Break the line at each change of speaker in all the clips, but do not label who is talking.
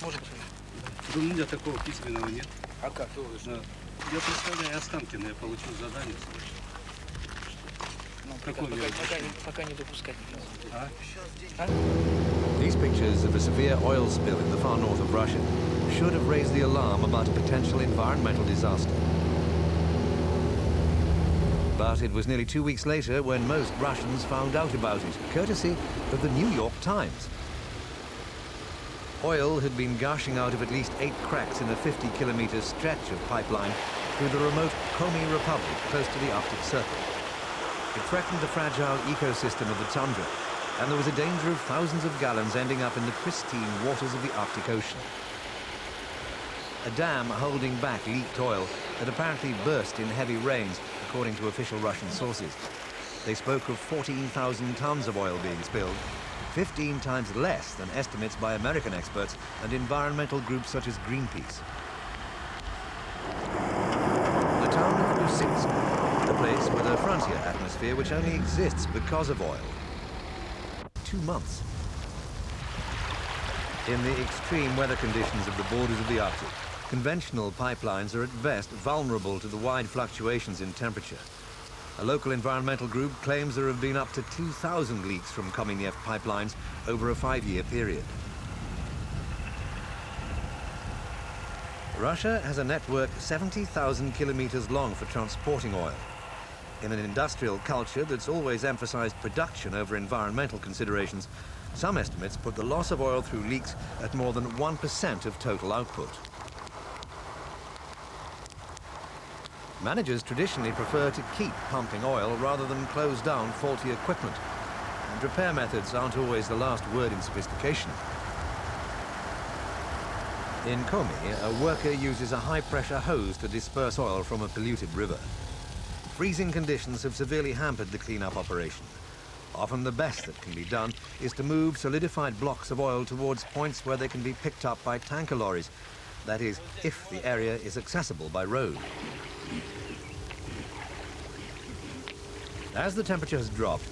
Можете?
У меня такого письменного нет.
А как?
Да. Я представляю Останкино, я получил задание.
Ну,
Какой
пока не допускать никого.
А?
These pictures of a severe oil spill in the far north of Russia should have raised the alarm about a potential environmental disaster. But it was nearly 2 weeks later when most Russians found out about it, courtesy of the New York Times. Oil had been gushing out of at least 8 cracks in a 50-kilometer stretch of pipeline through the remote Komi Republic close to the Arctic Circle. It threatened the fragile ecosystem of the tundra, and there was a danger of thousands of gallons ending up in the pristine waters of the Arctic Ocean. A dam holding back leaked oil had apparently burst in heavy rains, according to official Russian sources. They spoke of 14,000 tons of oil being spilled, 15 times less than estimates by American experts and environmental groups such as Greenpeace. The town of Usinsk, a place with a frontier atmosphere which only exists because of oil. 2 months. In the extreme weather conditions of the borders of the Arctic, conventional pipelines are at best vulnerable to the wide fluctuations in temperature. A local environmental group claims there have been up to 2,000 leaks from Komineft pipelines over a 5-year period. Russia has a network 70,000 kilometers long for transporting oil. In an industrial culture that's always emphasized production over environmental considerations, some estimates put the loss of oil through leaks at more than 1% of total output. Managers traditionally prefer to keep pumping oil rather than close down faulty equipment, and repair methods aren't always the last word in sophistication. In Komi, a worker uses a high-pressure hose to disperse oil from a polluted river. Freezing conditions have severely hampered the clean-up operation. Often the best that can be done is to move solidified blocks of oil towards points where they can be picked up by tanker lorries. That is, if the area is accessible by road. As the temperature has dropped,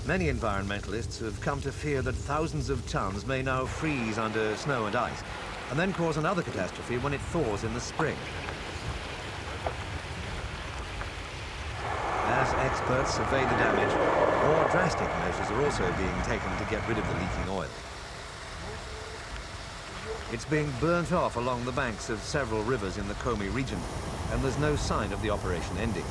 many environmentalists have come to fear that thousands of tons may now freeze under snow and ice, and then cause another catastrophe when it thaws in the spring. As experts survey the damage, more drastic measures are also being taken to get rid of the leaking oil. It's being burnt off along the banks of several rivers in the Komi region, and there's no sign of the operation ending.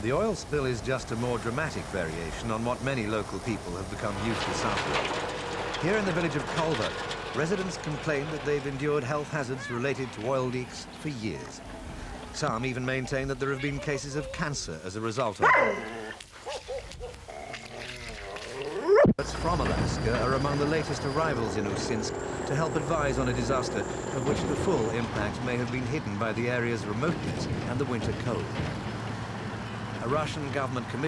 The oil spill is just a more dramatic variation on what many local people have become used to suffering. Here in the village of Kolva, residents complain that they've endured health hazards related to oil leaks for years. Some even maintain that there have been cases of cancer as a result of it. Experts from Alaska are among the latest arrivals in Usinsk to help advise on a disaster of which the full impact may have been hidden by the area's remoteness and the winter cold. A Russian government commission